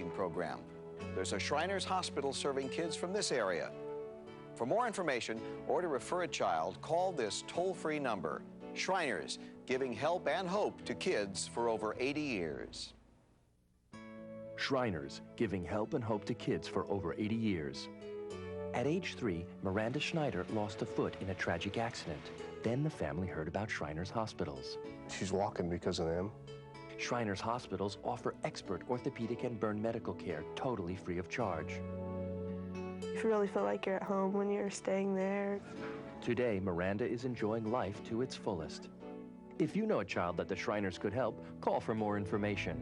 program. There's a Shriners Hospital serving kids from this area. For more information or to refer a child, call this toll-free number. Shriners, giving help and hope to kids for over 80 years. Shriners, giving help and hope to kids for over 80 years. At age 3, Miranda Schneider lost a foot in a tragic accident. Then the family heard about Shriners Hospitals. She's walking because of them. Shriners Hospitals offer expert orthopedic and burn medical care totally free of charge. You really feel like you're at home when you're staying there. Today, Miranda is enjoying life to its fullest. If you know a child that the Shriners could help, call for more information.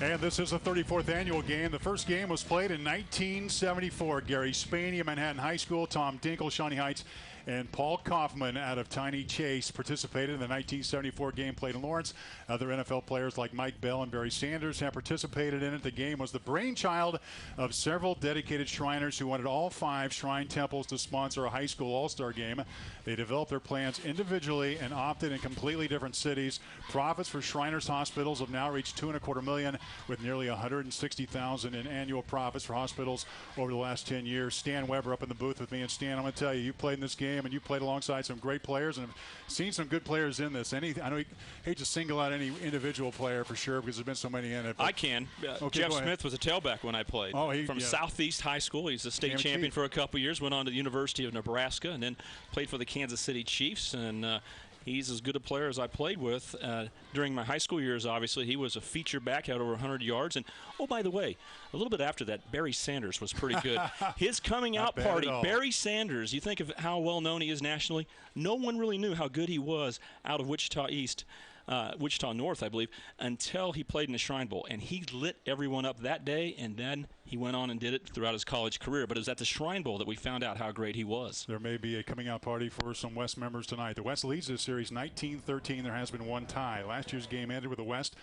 And this is the 34th annual game. The first game was played in 1974. Gary Spaney of Manhattan High School, Tom Dinkle, Shawnee Heights, and Paul Kaufman out of Tiny Chase participated in the 1974 game played in Lawrence. Other NFL players like Mike Bell and Barry Sanders have participated in it. The game was the brainchild of several dedicated Shriners who wanted all 5 Shrine Temples to sponsor a high school all-star game. They developed their plans individually and opted in completely different cities. Profits for Shriners Hospitals have now reached $2.25 million, with nearly $160,000 in annual profits for hospitals over the last 10 years. Stan Weber up in the booth with me. And Stan, I'm going to tell you, you played in this game and you played alongside some great players and have seen some good players in this. I know you hate to single out any individual player for sure because there's been so many in it. I can. Okay, Jeff Smith was a tailback when I played. From Southeast High School. He's a state champion for a couple years, went on to the University of Nebraska, and then played for the Kansas City Chiefs. And he's as good a player as I played with. During my high school years, obviously, he was a feature back, had over 100 yards. And, oh, by the way, a little bit after that, Barry Sanders was pretty good. His coming out party, Barry Sanders, you think of how well known he is nationally. No one really knew how good he was out of Wichita East. Wichita North, I believe, until he played in the Shrine Bowl. And he lit everyone up that day, and then he went on and did it throughout his college career. But it was at the Shrine Bowl that we found out how great he was. There may be a coming out party for some West members tonight. The West leads this series 19-13. There has been one tie. Last year's game ended with the West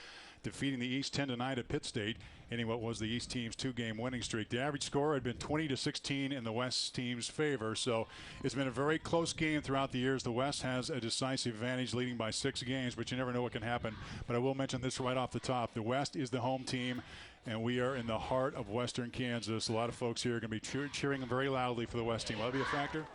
defeating the East 10-9 at Pitt State, ending what was the East team's 2-game winning streak. The average score had been 20-16 in the West team's favor, so it's been a very close game throughout the years. The West has a decisive advantage, leading by 6 games, but you never know what can happen. But I will mention this right off the top. The West is the home team, and we are in the heart of western Kansas. A lot of folks here are going to be cheering very loudly for the West team. Will that be a factor?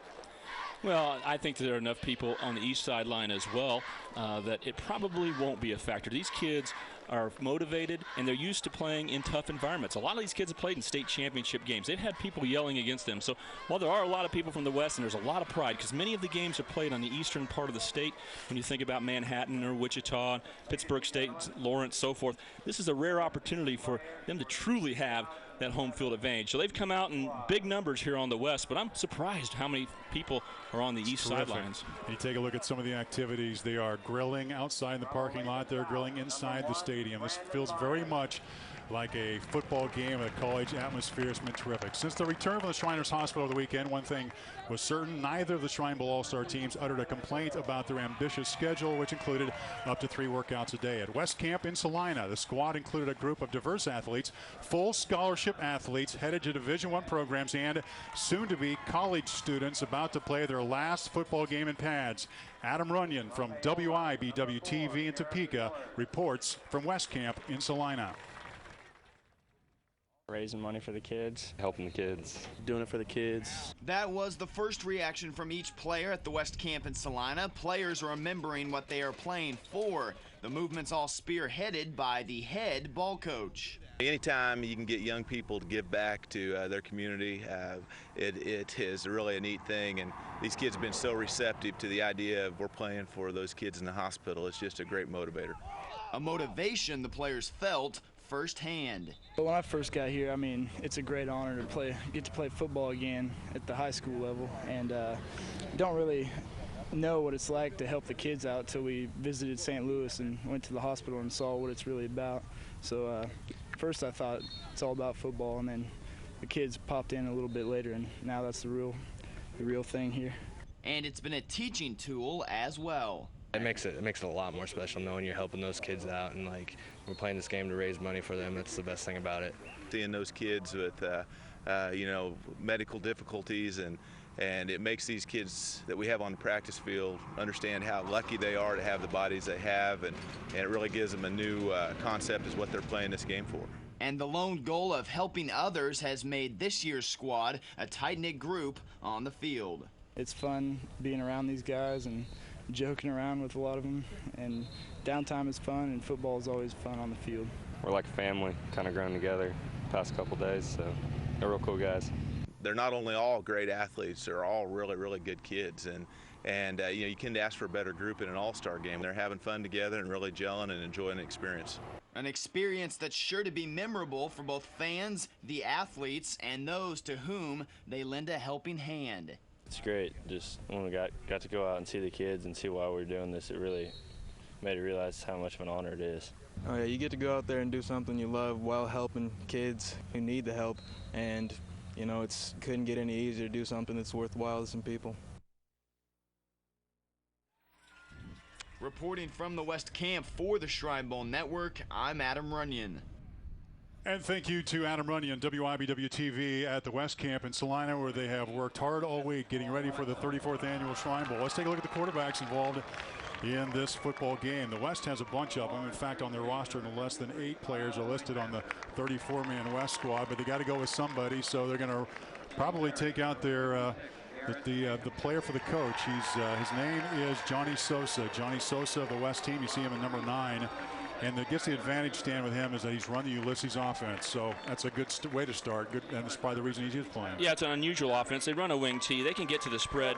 Well, I think there are enough people on the east sideline as well that it probably won't be a factor. These kids are motivated, and they're used to playing in tough environments. A lot of these kids have played in state championship games. They've had people yelling against them. So while there are a lot of people from the West, and there's a lot of pride, because many of the games are played on the eastern part of the state, when you think about Manhattan or Wichita, Pittsburgh State, Lawrence, so forth, this is a rare opportunity for them to truly have that home field advantage. So they've come out in big numbers here on the West, but I'm surprised how many people are on the east sidelines. You take a look at some of the activities. They are grilling outside in the parking lot. They're grilling inside the stadium. This feels very much like a football game, a college atmosphere. Has been terrific. Since the return from the Shriners Hospital the weekend, one thing was certain: neither of the Shrine Bowl All-Star teams uttered a complaint about their ambitious schedule, which included up to 3 workouts a day. At West Camp in Salina, the squad included a group of diverse athletes, full scholarship athletes headed to Division I programs, and soon-to-be college students about to play their last football game in pads. Adam Runyon from WIBW-TV in Topeka reports from West Camp in Salina. Raising money for the kids. Helping the kids. Doing it for the kids. That was the first reaction from each player at the West Camp in Salina. Players are remembering what they are playing for. The movement's all spearheaded by the head ball coach. Anytime you can get young people to give back to their community, it is really a neat thing. And these kids have been so receptive to the idea of we're playing for those kids in the hospital. It's just a great motivator. A motivation the players felt firsthand. But when I first got here, I mean, it's a great honor to get to play football again at the high school level, and don't really know what it's like to help the kids out till we visited St. Louis and went to the hospital and saw what it's really about. So first I thought it's all about football, and then the kids popped in a little bit later, and now that's the real thing here. And it's been a teaching tool as well. It makes it a lot more special knowing you're helping those kids out, and like we're playing this game to raise money for them. That's the best thing about it. Seeing those kids with medical difficulties and and it makes these kids that we have on the practice field understand how lucky they are to have the bodies they have, and it really gives them a new concept as what they're playing this game for. And the lone goal of helping others has made this year's squad a tight-knit group on the field. It's fun being around these guys and joking around with a lot of them, and downtime is fun, and football is always fun on the field. We're like a family, kind of grown together the past couple days, so they're real cool guys. They're not only all great athletes, they're all really, really good kids, and you know, you can't ask for a better group in an all-star game. They're having fun together and really gelling and enjoying the experience. An experience that's sure to be memorable for both fans, the athletes, and those to whom they lend a helping hand. It's great. Just when we got to go out and see the kids and see why we're doing this, it really made me realize how much of an honor it is. Oh yeah, you get to go out there and do something you love while helping kids who need the help, and you know, couldn't get any easier to do something that's worthwhile to some people. Reporting from the West Camp for the Shrine Bowl Network, I'm Adam Runyon. And thank you to Adam Runyon, WIBW-TV at the West Camp in Salina, where they have worked hard all week getting ready for the 34th Annual Shrine Bowl. Let's take a look at the quarterbacks involved in this football game. The West has a bunch of them. In fact, on their roster, no less than 8 players are listed on the 34-man West squad, but they got to go with somebody, so they're going to probably take out their the player for the coach. His name is Johnny Sosa. Johnny Sosa of the West team. You see him in number 9. And that gets the advantage stand with him is that he's run the Ulysses offense. So that's a good way to start. Good, and it's probably the reason he's playing. Yeah, it's an unusual offense. They run a wing T. They can get to the spread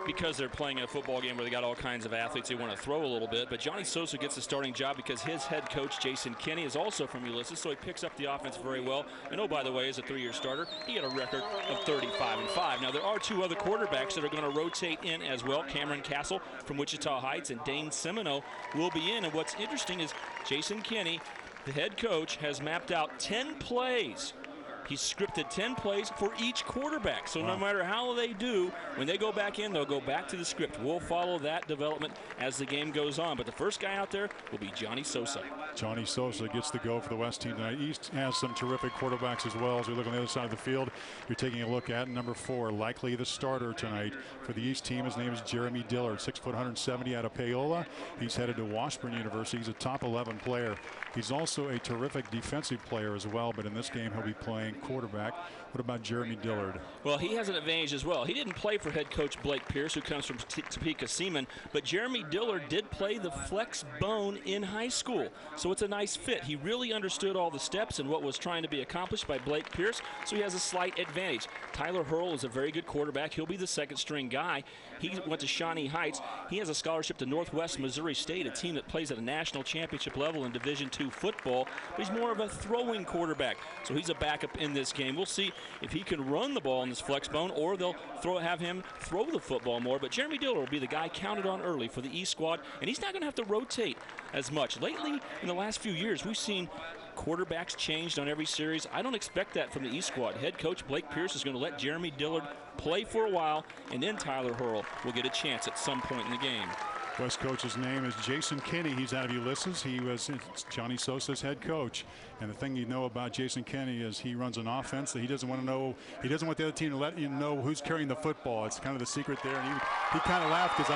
because they're playing a football game where they got all kinds of athletes. They want to throw a little bit. But Johnny Sosa gets the starting job because his head coach, Jason Kinney, is also from Ulysses. So he picks up the offense very well. And oh, by the way, as a 3-year starter, he had a record of 35-5. Now, there are 2 other quarterbacks that are going to rotate in as well. Cameron Castle from Wichita Heights and Dane Semino will be in. And what's interesting is Jason Kinney, the head coach, has mapped out 10 plays. He's scripted 10 plays for each quarterback. So no matter how they do, when they go back in, they'll go back to the script. We'll follow that development as the game goes on. But the first guy out there will be Johnny Sosa. Johnny Sosa gets the go for the West team tonight. East has some terrific quarterbacks as well. As we look on the other side of the field, you're taking a look at number 4, likely the starter tonight for the East team. His name is Jeremy Dillard, 6 foot 170 out of Paola. He's headed to Washburn University. He's a top 11 player. He's also a terrific defensive player as well, but in this game he'll be playing quarterback. What about Jeremy Dillard? Well, he has an advantage as well. He didn't play for head coach Blake Pierce, who comes from Topeka Seaman, but Jeremy Dillard did play the flex bone in high school, so it's a nice fit. He really understood all the steps and what was trying to be accomplished by Blake Pierce, so he has a slight advantage. Tyler Hurl is a very good quarterback. He'll be the second-string guy. He went to Shawnee Heights. He has a scholarship to Northwest Missouri State, a team that plays at a national championship level in Division II football, but he's more of a throwing quarterback, so he's a backup in this game. We'll see if he can run the ball in this flex bone, or they'll have him throw the football more. But Jeremy Dillard will be the guy counted on early for the East squad, and he's not going to have to rotate as much. Lately, in the last few years, we've seen quarterbacks changed on every series. I don't expect that from the East squad. Head coach Blake Pierce is going to let Jeremy Dillard play for a while, and then Tyler Hurl will get a chance at some point in the game. West coach's name is Jason Kinney. He's out of Ulysses. He was Johnny Sosa's head coach. And the thing you know about Jason Kinney is he runs an offense that he doesn't want to know. He doesn't want the other team to let you know who's carrying the football. It's kind of the secret there. And he kind of laughed because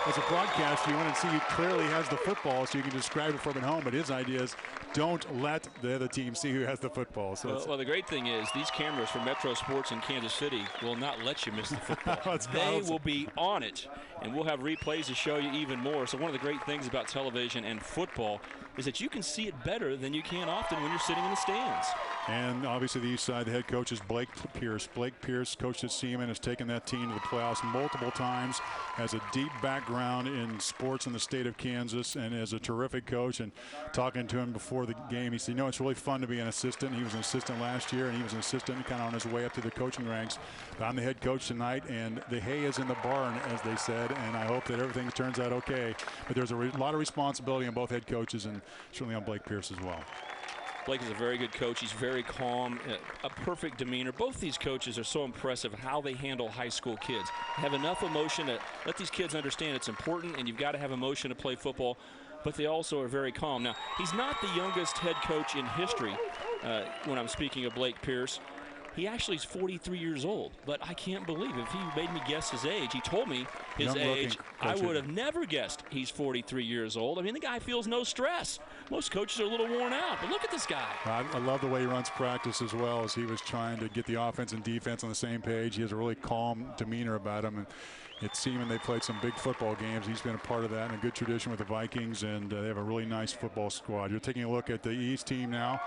as a broadcaster, you want to see he clearly has the football so you can describe it from at home. But his idea is don't let the other team see who has the football. So well, the great thing is these cameras from Metro Sports in Kansas City will not let you miss the football. They will be on it, and we'll have replays to show you even more. So one of the great things about television and football is that you can see it better than you can often when you're sitting in the stands. And obviously the East side, the head coach is Blake Pierce. Blake Pierce, coached at Seaman, has taken that team to the playoffs multiple times, has a deep background in sports in the state of Kansas, and is a terrific coach. And talking to him before the game, he said, you know, it's really fun to be an assistant. He was an assistant last year, and he was an assistant kind of on his way up to the coaching ranks. But I'm the head coach tonight, and the hay is in the barn, as they said, and I hope that everything turns out okay. But there's a lot of responsibility on both head coaches, and certainly on Blake Pierce as well. Blake is a very good coach. He's very calm, a perfect demeanor. Both these coaches are so impressive how they handle high school kids. They have enough emotion to let these kids understand it's important, and you've got to have emotion to play football, but they also are very calm. Now, he's not the youngest head coach in history when I'm speaking of Blake Pierce. He actually is 43 years old, but I can't believe if he made me guess his age. He told me his age. I would have never guessed he's 43 years old. I mean, the guy feels no stress. Most coaches are a little worn out, but look at this guy. I love the way he runs practice as well, as he was trying to get the offense and defense on the same page. He has a really calm demeanor about him, and it's seeming they played some big football games. He's been a part of that, and a good tradition with the Vikings, and they have a really nice football squad. You're taking a look at the East team now.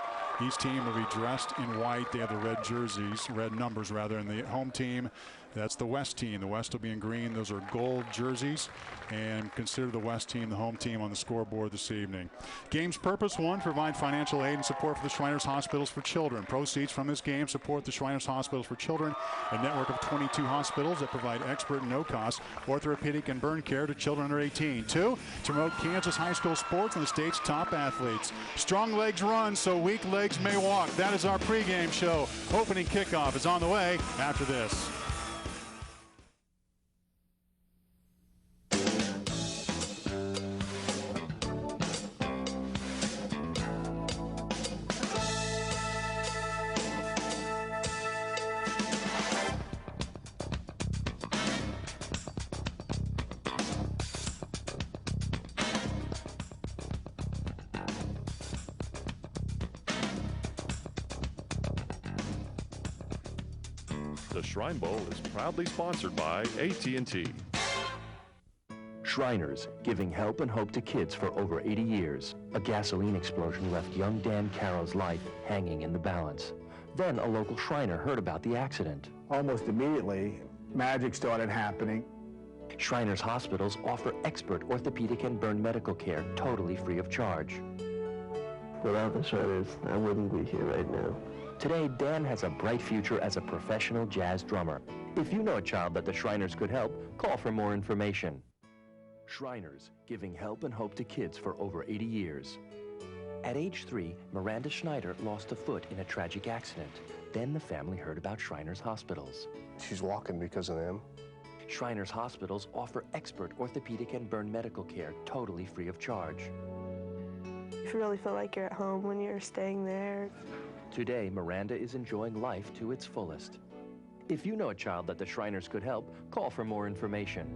East team will be dressed in white. They have the red jerseys, red numbers rather, and the home team, that's the West team. The West will be in green. Those are gold jerseys, and consider the West team the home team on the scoreboard this evening. Game's purpose: one, provide financial aid and support for the Shriners Hospitals for Children. Proceeds from this game support the Shriners Hospitals for Children, a network of 22 hospitals that provide expert and no-cost orthopedic and burn care to children under 18. Two, to promote Kansas high school sports and the state's top athletes. Strong legs run so weak legs may walk. That is our pregame show. Opening kickoff is on the way after this. The Shrine Bowl is proudly sponsored by AT&T. Shriners, giving help and hope to kids for over 80 years. A gasoline explosion left young Dan Carroll's life hanging in the balance. Then a local Shriner heard about the accident. Almost immediately, magic started happening. Shriners Hospitals offer expert orthopedic and burn medical care totally free of charge. Without the Shriners, I wouldn't be here right now. Today, Dan has a bright future as a professional jazz drummer. If you know a child that the Shriners could help, call for more information. Shriners, giving help and hope to kids for over 80 years. At age 3, Miranda Schneider lost a foot in a tragic accident. Then the family heard about Shriners Hospitals. She's walking because of them. Shriners Hospitals offer expert orthopedic and burn medical care totally free of charge. If you really feel like you're at home when you're staying there. Today, Miranda is enjoying life to its fullest. If you know a child that the Shriners could help, call for more information.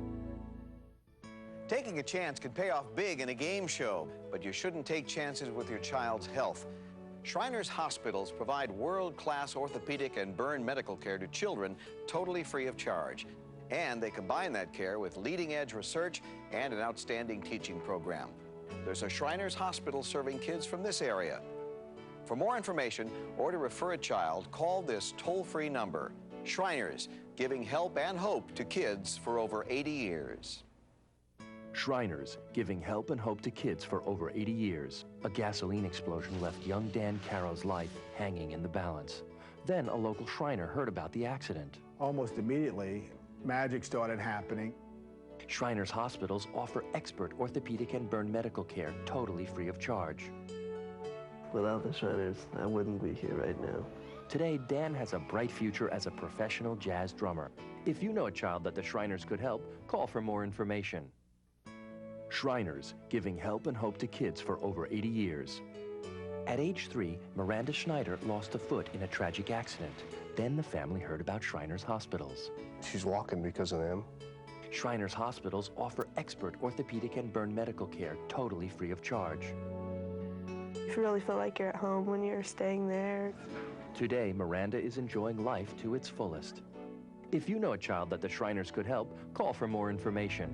Taking a chance can pay off big in a game show, but you shouldn't take chances with your child's health. Shriners Hospitals provide world-class orthopedic and burn medical care to children totally free of charge. And they combine that care with leading-edge research and an outstanding teaching program. There's a Shriners Hospital serving kids from this area. For more information or to refer a child, call this toll-free number. Shriners, giving help and hope to kids for over 80 years. Shriners, giving help and hope to kids for over 80 years. A gasoline explosion left young Dan Carroll's life hanging in the balance. Then a local Shriner heard about the accident. Almost immediately, magic started happening. Shriners Hospitals offer expert orthopedic and burn medical care totally free of charge. Without the Shriners, I wouldn't be here right now. Today, Dan has a bright future as a professional jazz drummer. If you know a child that the Shriners could help, call for more information. Shriners, giving help and hope to kids for over 80 years. At age 3, Miranda Schneider lost a foot in a tragic accident. Then the family heard about Shriners Hospitals. She's walking because of them. Shriners Hospitals offer expert orthopedic and burn medical care totally free of charge. If you really feel like you're at home when you're staying there. Today, Miranda is enjoying life to its fullest. If you know a child that the Shriners could help, call for more information.